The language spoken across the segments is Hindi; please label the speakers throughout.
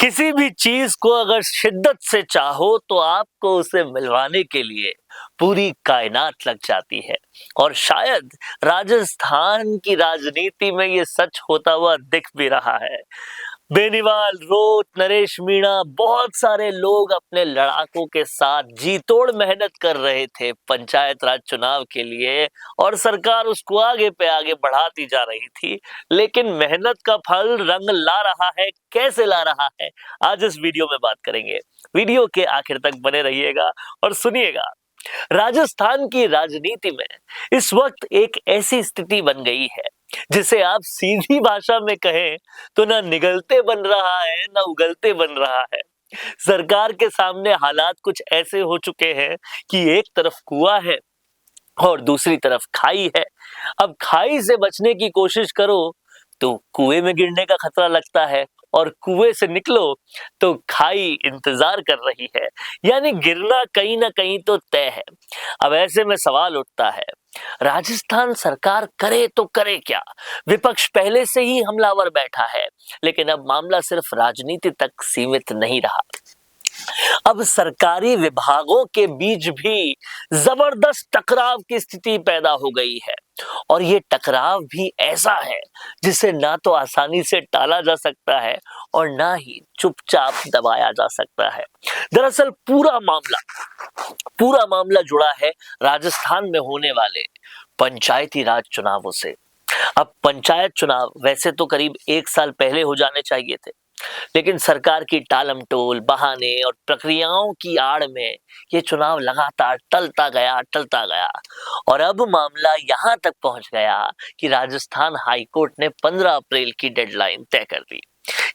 Speaker 1: किसी भी चीज को अगर शिद्दत से चाहो तो आपको उसे मिलवाने के लिए पूरी कायनात लग जाती है। और शायद राजस्थान की राजनीति में ये सच होता हुआ दिख भी रहा है। बेनीवाल, रोत, नरेश मीणा, बहुत सारे लोग अपने लड़ाकों के साथ जी तोड़ मेहनत कर रहे थे पंचायत राज चुनाव के लिए, और सरकार उसको आगे पे आगे बढ़ाती जा रही थी। लेकिन मेहनत का फल रंग ला रहा है, कैसे ला रहा है, आज इस वीडियो में बात करेंगे। वीडियो के आखिर तक बने रहिएगा और सुनिएगा। राजस्थान की राजनीति में इस वक्त एक ऐसी स्थिति बन गई है जिसे आप सीधी भाषा में कहें तो ना निगलते बन रहा है ना उगलते बन रहा है। सरकार के सामने हालात कुछ ऐसे हो चुके हैं कि एक तरफ कुआं है और दूसरी तरफ खाई है। अब खाई से बचने की कोशिश करो तो कुएं में गिरने का खतरा लगता है, और कुएं से निकलो तो खाई इंतजार कर रही है। यानी गिरना कहीं ना कहीं तो तय है। अब ऐसे में सवाल उठता है, राजस्थान सरकार करे तो करे क्या? विपक्ष पहले से ही हमलावर बैठा है, लेकिन अब मामला सिर्फ राजनीति तक सीमित नहीं रहा। अब सरकारी विभागों के बीच भी जबरदस्त टकराव की स्थिति पैदा हो गई है, और ये टकराव भी ऐसा है जिसे ना तो आसानी से टाला जा सकता है और ना ही चुपचाप दबाया जा सकता है। दरअसल पूरा मामला जुड़ा है राजस्थान में होने वाले पंचायती राज चुनावों से। अब पंचायत चुनाव वैसे तो करीब 1 साल पहले हो जाने चाहिए थे, लेकिन सरकार की टालमटोल, बहाने और प्रक्रियाओं की आड़ में ये चुनाव लगातार टलता गया, और अब मामला यहां तक पहुंच गया कि राजस्थान हाईकोर्ट ने 15 अप्रैल की डेडलाइन तय कर दी।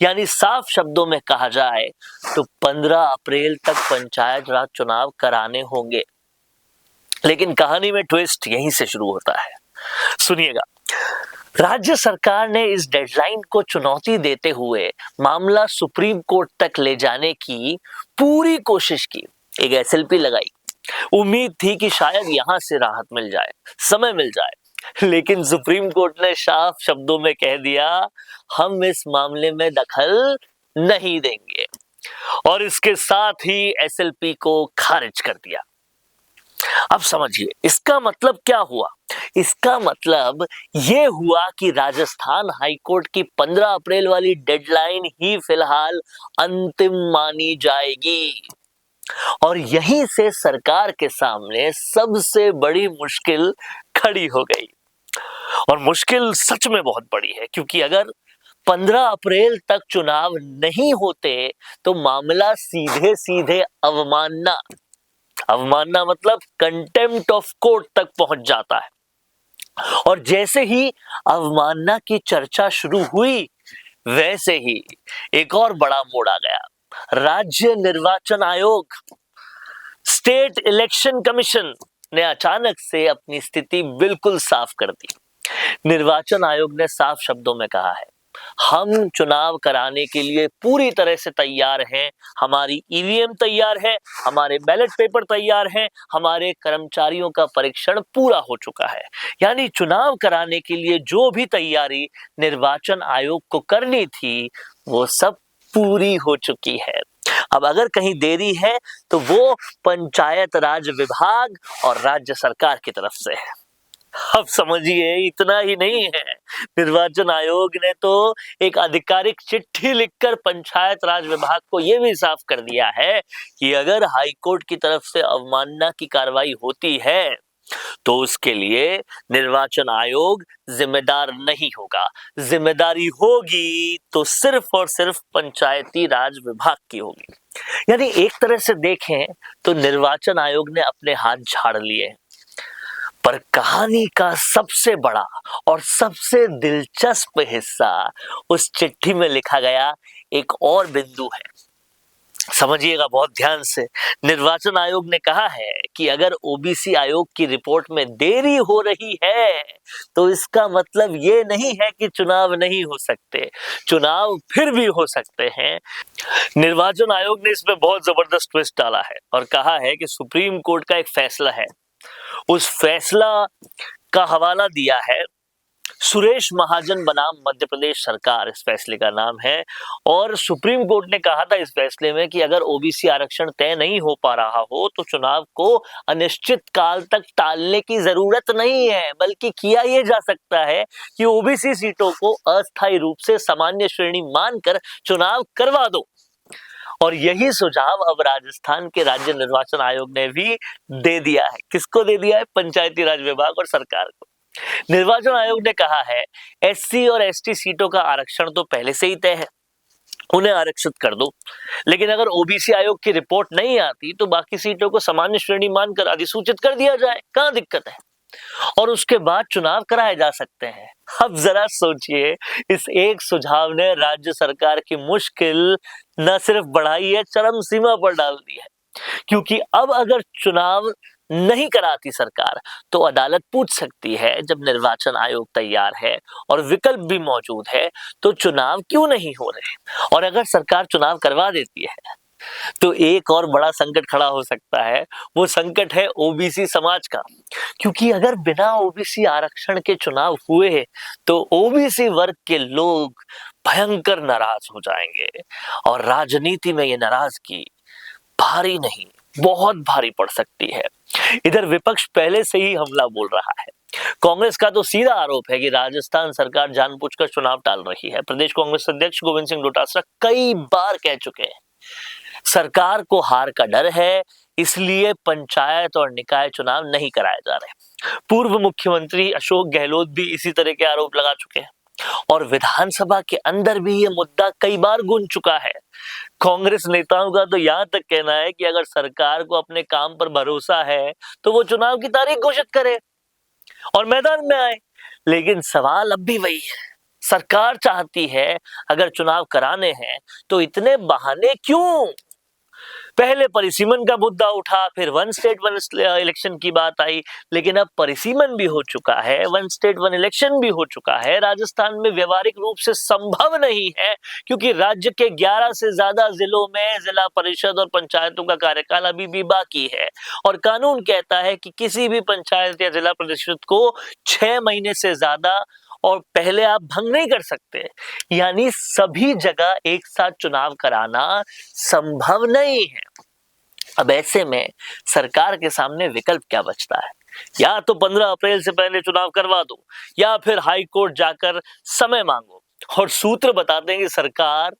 Speaker 1: यानी साफ शब्दों में कहा जाए तो 15 अप्रैल तक पंचायत राज चुनाव कराने होंगे। लेकिन कहानी में ट्विस्ट यहीं से शुरू होता है। सुनिएगा। राज्य सरकार ने इस डेडलाइन को चुनौती देते हुए मामला सुप्रीम कोर्ट तक ले जाने की पूरी कोशिश की, एक एसएलपी लगाई। उम्मीद थी कि शायद यहां से राहत मिल जाए, समय मिल जाए। लेकिन सुप्रीम कोर्ट ने साफ शब्दों में कह दिया, हम इस मामले में दखल नहीं देंगे, और इसके साथ ही एसएलपी को खारिज कर दिया। अब समझिए इसका मतलब क्या हुआ। इसका मतलब ये हुआ कि राजस्थान हाईकोर्ट की 15 अप्रैल वाली डेडलाइन ही फिलहाल अंतिम मानी जाएगी, और यहीं से सरकार के सामने सबसे बड़ी मुश्किल खड़ी हो गई। और मुश्किल सच में बहुत बड़ी है, क्योंकि अगर 15 अप्रैल तक चुनाव नहीं होते तो मामला सीधे सीधे अवमानना मतलब कंटेम्प्ट ऑफ कोर्ट तक पहुंच जाता है। और जैसे ही अवमानना की चर्चा शुरू हुई, वैसे ही एक और बड़ा मोड़ आ गया। राज्य निर्वाचन आयोग, स्टेट इलेक्शन कमीशन ने अचानक से अपनी स्थिति बिल्कुल साफ कर दी। निर्वाचन आयोग ने साफ शब्दों में कहा है, हम चुनाव कराने के लिए पूरी तरह से तैयार हैं। हमारी ईवीएम तैयार है, हमारे बैलेट पेपर तैयार हैं, हमारे कर्मचारियों का परीक्षण पूरा हो चुका है। यानी चुनाव कराने के लिए जो भी तैयारी निर्वाचन आयोग को करनी थी, वो सब पूरी हो चुकी है। अब अगर कहीं देरी है तो वो पंचायत राज विभाग और राज्य सरकार की तरफ से है। अब समझिए इतना ही नहीं है, निर्वाचन आयोग ने तो एक आधिकारिक चिट्ठी लिखकर पंचायत राज विभाग को यह भी साफ कर दिया है कि अगर हाईकोर्ट की तरफ से अवमानना की कार्रवाई होती है तो उसके लिए निर्वाचन आयोग जिम्मेदार नहीं होगा। जिम्मेदारी होगी तो सिर्फ और सिर्फ पंचायती राज विभाग की होगी। यानी एक तरह से देखें तो निर्वाचन आयोग ने अपने हाथ झाड़ लिए। पर कहानी का सबसे बड़ा और सबसे दिलचस्प हिस्सा उस चिट्ठी में लिखा गया एक और बिंदु है। समझिएगा बहुत ध्यान से। निर्वाचन आयोग ने कहा है कि अगर ओबीसी आयोग की रिपोर्ट में देरी हो रही है तो इसका मतलब ये नहीं है कि चुनाव नहीं हो सकते, चुनाव फिर भी हो सकते हैं। निर्वाचन आयोग ने इसमें बहुत जबरदस्त ट्विस्ट डाला है और कहा है कि सुप्रीम कोर्ट का एक फैसला है, उस फैसला का हवाला दिया है सुरेश महाजन बनाम मध्य प्रदेश सरकार इस फैसले का नाम है। और सुप्रीम कोर्ट ने कहा था इस फैसले में कि अगर ओबीसी आरक्षण तय नहीं हो पा रहा हो तो चुनाव को अनिश्चित काल तक टालने की जरूरत नहीं है, बल्कि किया यह जा सकता है कि ओबीसी सीटों को अस्थायी रूप से सामान्य श्रेणी मानकर चुनाव करवा दो। और यही सुझाव अब राजस्थान के राज्य निर्वाचन आयोग ने भी दे दिया है। किसको दे दिया है? पंचायती राज विभाग और सरकार को। निर्वाचन आयोग ने कहा है एससी और एसटी सीटों का आरक्षण तो पहले से ही तय है, उन्हें आरक्षित कर दो, लेकिन अगर ओबीसी आयोग की रिपोर्ट नहीं आती तो बाकी सीटों को सामान्य श्रेणी मानकर अधिसूचित कर दिया जाए, कहां दिक्कत है, और उसके बाद चुनाव कराए जा सकते हैं। अब जरा सोचिए, इस एक सुझाव ने राज्य सरकार की मुश्किल न सिर्फ बढ़ाई है, चरम सीमा पर डाल दी है। क्योंकि अब अगर चुनाव नहीं कराती सरकार तो अदालत पूछ सकती है, जब निर्वाचन आयोग तैयार है और विकल्प भी मौजूद है तो चुनाव क्यों नहीं हो रहे। और अगर सरकार चुनाव करवा देती है तो एक और बड़ा संकट खड़ा हो सकता है। वो संकट है ओबीसी समाज का, क्योंकि अगर बिना ओबीसी आरक्षण के चुनाव हुए तो ओबीसी वर्ग के लोग भयंकर नाराज हो जाएंगे और राजनीति में ये नाराजगी भारी नहीं, बहुत भारी पड़ सकती है। इधर विपक्ष पहले से ही हमला बोल रहा है। कांग्रेस का तो सीधा आरोप है कि राजस्थान सरकार जानबूझकर चुनाव टाल रही है। प्रदेश कांग्रेस अध्यक्ष गोविंद सिंह डोटासरा कई बार कह चुके हैं सरकार को हार का डर है, इसलिए पंचायत और निकाय चुनाव नहीं कराए जा रहे। पूर्व मुख्यमंत्री अशोक गहलोत भी इसी तरह के आरोप लगा चुके हैं और विधानसभा के अंदर भी ये मुद्दा कई बार गूंज चुका है। कांग्रेस नेताओं का तो यहां तक कहना है कि अगर सरकार को अपने काम पर भरोसा है तो वो चुनाव की तारीख घोषित करे और मैदान में आए। लेकिन सवाल अब भी वही है, सरकार चाहती है अगर चुनाव कराने हैं तो इतने बहाने क्यों? पहले परिसीमन का मुद्दा उठा, फिर वन स्टेट वन इलेक्शन की बात आई, लेकिन अब परिसीमन भी हो चुका है, वन स्टेट वन इलेक्शन भी हो चुका है। राजस्थान में व्यवहारिक रूप से संभव नहीं है, क्योंकि राज्य के 11 से ज्यादा जिलों में जिला परिषद और पंचायतों का कार्यकाल अभी भी बाकी है और कानून कहता है कि किसी भी पंचायत या जिला परिषद को 6 महीने से ज्यादा और पहले आप भंग नहीं कर सकते। यानी सभी जगह एक साथ चुनाव कराना संभव नहीं है। अब ऐसे में सरकार के सामने विकल्प क्या बचता है? या तो 15 अप्रैल से पहले चुनाव करवा दो या फिर हाई कोर्ट जाकर समय मांगो। और सूत्र बताते हैं कि सरकार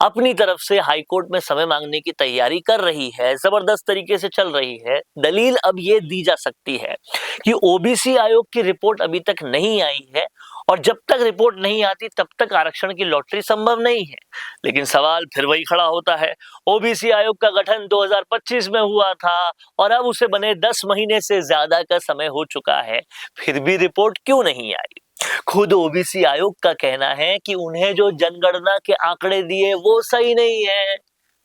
Speaker 1: अपनी तरफ से हाईकोर्ट में समय मांगने की तैयारी कर रही है, जबरदस्त तरीके से चल रही है। दलील अब ये दी जा सकती है कि ओबीसी आयोग की रिपोर्ट अभी तक नहीं आई है और जब तक रिपोर्ट नहीं आती तब तक आरक्षण की लॉटरी संभव नहीं है। लेकिन सवाल फिर वही खड़ा होता है, ओबीसी आयोग का गठन 2025 में हुआ था और अब उसे बने 10 महीने से ज्यादा का समय हो चुका है, फिर भी रिपोर्ट क्यों नहीं आई? खुद ओबीसी आयोग का कहना है कि उन्हें जो जनगणना के आंकड़े दिए वो सही नहीं है।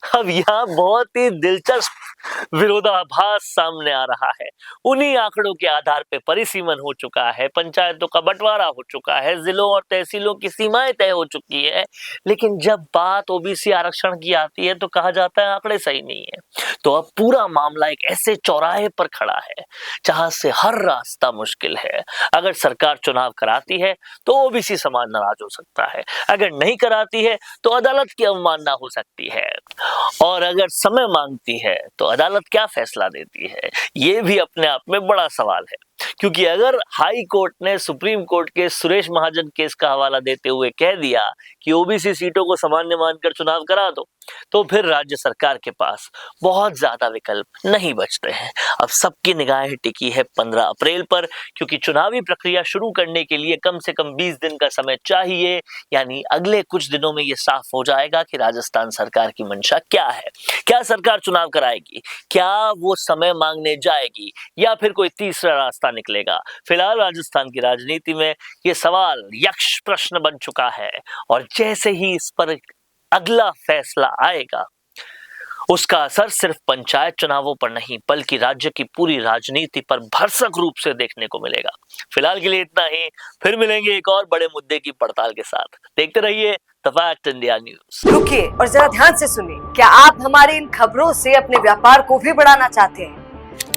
Speaker 1: अब यहाँ बहुत ही दिलचस्प विरोधाभास सामने आ रहा है। उन्हीं आंकड़ों के आधार पे परिसीमन हो चुका है, पंचायतों का बंटवारा हो चुका है, जिलों और तहसीलों की सीमाएं तय हो चुकी है, लेकिन जब बात ओबीसी आरक्षण की आती है तो कहा जाता है आंकड़े सही नहीं है। तो अब पूरा मामला एक ऐसे चौराहे पर खड़ा है जहां से हर रास्ता मुश्किल है। अगर सरकार चुनाव कराती है तो ओबीसी समाज नाराज हो सकता है, अगर नहीं कराती है तो अदालत की अवमानना हो सकती है, और अगर समय मांगती है तो अदालत क्या फैसला देती है, ये भी अपने आप में बड़ा सवाल है। क्योंकि अगर हाई कोर्ट ने सुप्रीम कोर्ट के सुरेश महाजन केस का हवाला देते हुए कह दिया कि ओबीसी सीटों को सामान्य मानकर चुनाव करा दो, तो फिर राज्य सरकार के पास बहुत ज्यादा विकल्प नहीं बचते हैं। अब सबकी निगाहें टिकी है 15 अप्रैल पर, क्योंकि चुनावी प्रक्रिया शुरू करने के लिए कम से कम 20 दिन का समय चाहिए। यानी अगले कुछ दिनों में ये साफ हो जाएगा कि राजस्थान सरकार की मंशा क्या है। क्या सरकार चुनाव कराएगी, क्या वो समय मांगने जाएगी, या फिर कोई तीसरा रास्ता निकलेगा? फिलहाल राजस्थान की राजनीति में ये सवाल यक्ष प्रश्न बन चुका है और जैसे ही इस पर अगला फैसला आएगा उसका असर सिर्फ पंचायत चुनावों पर नहीं बल्कि राज्य की पूरी राजनीति पर भरसक रूप से देखने को मिलेगा। फिलहाल के लिए इतना ही, फिर मिलेंगे एक और बड़े मुद्दे की पड़ताल के साथ। देखते रहिए द फैक्ट इंडिया न्यूज।
Speaker 2: रुकिए और जरा ध्यान से सुनिए। क्या आप हमारी इन खबरों से अपने व्यापार को भी बढ़ाना चाहते हैं?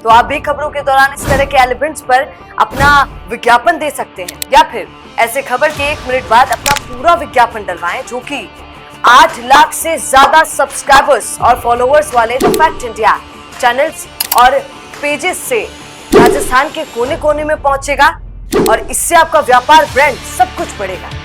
Speaker 2: तो आप भी खबरों के दौरान इस तरह के एलिमेंट्स पर अपना विज्ञापन दे सकते हैं या फिर ऐसे खबर के 1 मिनट बाद अपना पूरा विज्ञापन डलवाएं, जो कि 8 लाख से ज्यादा सब्सक्राइबर्स और फॉलोअर्स वाले द फैक्ट इंडिया चैनल्स और पेजेस से राजस्थान के कोने कोने में पहुंचेगा और इससे आपका व्यापार, ब्रांड सब कुछ बढ़ेगा।